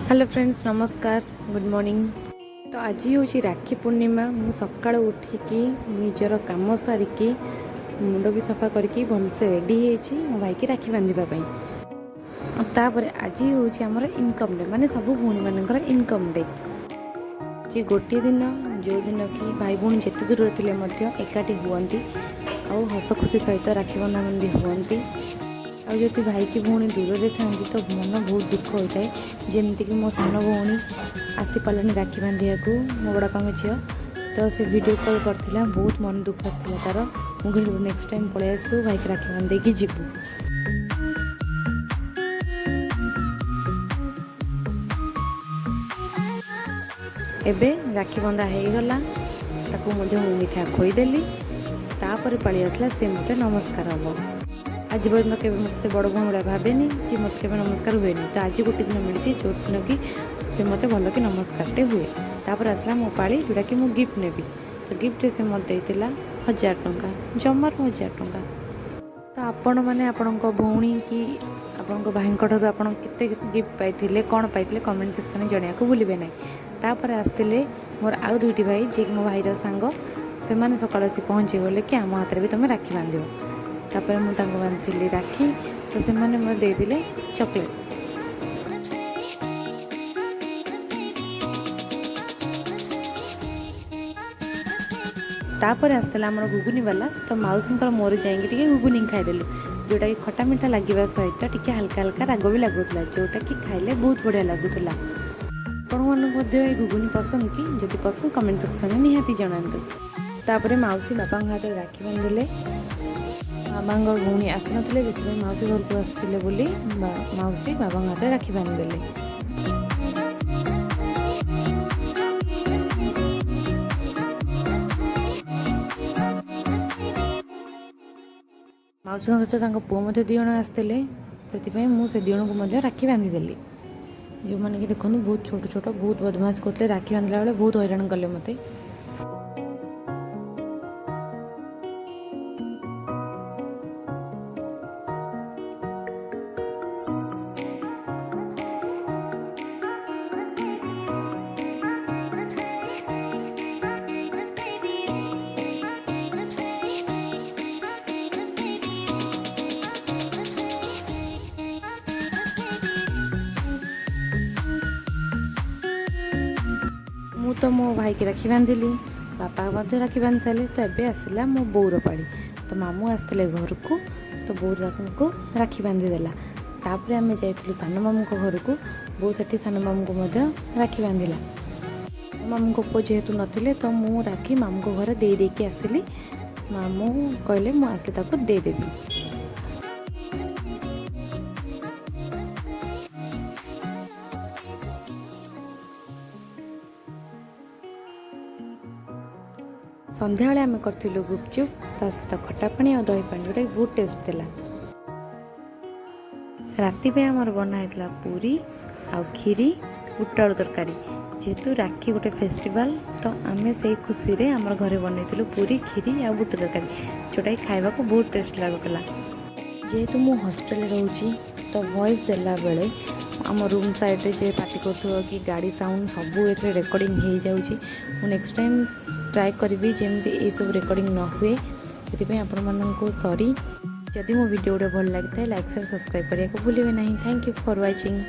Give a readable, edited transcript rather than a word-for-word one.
Hello friends, नमस्कार, good morning. तो आज हूँ राखी पूर्णिमा। मु सका उठिकी निजर कम सारिकी मुंड भी सफा करके भलसे रेडी हो मो भाई की राखी बांधापी। तापर आज हूँ आमर इनकम डे, माने सब भौणी मान इनकम डे। जी गोटे दिन जो दिन कि भाई भौणी जिते दूर थे एकाठी हुए आ हस खुशी सहित राखी बंधाबंधी हुए। आदि भाई की भौणी दूर से था तो मन बहुत दुख होता है। जमीक मो सान भौणी आसी पारे राखी बांधा को मो बड़ापा झील, तो से वीडियो कॉल करथिला, बहुत मन दुख था तार। मुझे नेक्स्ट टाइम पलि आसू भाई की राखी बांधे की जीवु। एबे राखी बंधा हो गला, मिठा खोईदेली। तापर पाली आसला से मत नमस्कार हम। आज पर्यटन के से बड़ भौणी भाया भावेनि कि मत के नमस्कार हुए। तो आज गोटे दिन मिली जो दिन कि से मत भल कि नमस्कारटे हुए। तापर आसला मो पाली जोटा कि मु गिफ्ट नेबी। तो गिफ्ट से मत देला 1000 टंका, जमार 1000 टंका। तो आपण मैंने आपण भौणी कि आपण भाई आपण केते गिफ्ट पाइथिले कौन पाइथिले कमेंट सेक्शन में जणिया को भूलिबे नहीं। तापर आसते मोर आउ दुईटी भाई जे मो भाईर सांग से मैंने सकाल आसी पहुँची गले कि आम हाथ में भी तुम राखी बांध। तापर मुझे बांधी राखी, तो से मैंने मुझे देते चॉकलेट। तापर आसला आम घुगुनी वाला, तो मौसी मोर जाइए घुगुनी खाईदेलु, जोटा कि खटा मिठा लगे सहित टी हल्का हल्का राग भी लगुला, जोटा कि खाइले बहुत बढ़िया लगुला। आपण घुगुनी पसंद कि जदि पसंद कमेंट सेक्शन में निहाती जनातु। तापर मौसी बापा हाथ में राखी बांधिले। मामा भौणी आसी नथिले, मौसी घर को आसते बोली मौसी बाबा हाथ में राखी बांधिदेले। मौसी सहित पुओ दिज आसते, से मुझे दिजन को राखी बांधिदेली। जो मैंने कि देखो बहुत छोट छोट बहुत बदमाश करते, राखी बांधला बेले बहुत हैरान कले मते। मु तो मो भाई की राखी बांधिली, बापा मध्य राखी बांध सारे। तो एबे आसला मो बोर पाड़ी, तो मामू आसते घर को, तो बो को राखी बांधिदेला। तापर आम जाइलु सान मामू घर को, बो से सान मामू को राखी बांधिला। मामू को पुओ जेहेतु नथिले, तो मु राखी मामू को घर दे देकी आसिली। मामू कहले मु आसले ताको दे देबी। संध्या बेले आम करूँ गुपचुप, ता सहित खटा पानी और दही पानी, जोटा बहुत टेस्ट था। राति पे आमर बना होता पूरी आ खीरी बुट आलू तरकारी। जेहेतु राखी गोटे फेस्टिवल, तो आम से खुशी रे आमर घरे बनई पूरी खीरी आ बुट तरकारी, जोटा कि खाइबा को बहुत टेस्ट लगुला। जेहेतु मु हॉस्टल रोची, तो वॉइस देला बेले आम रूम साइड जे पार्टी कर कि गाड़ी साउंड सबू ए रेकर्डिंग हो जाऊँगी। मु नेक्स्ट टाइम ट्राए करी जमी ये सब रेकर्डिंग न हुए, से आपण मानक सॉरी। जदि मो वीडियो भल लगी लाइक शेयर सब्सक्राइब करने को भूलिए नहीं। Thank you for watching.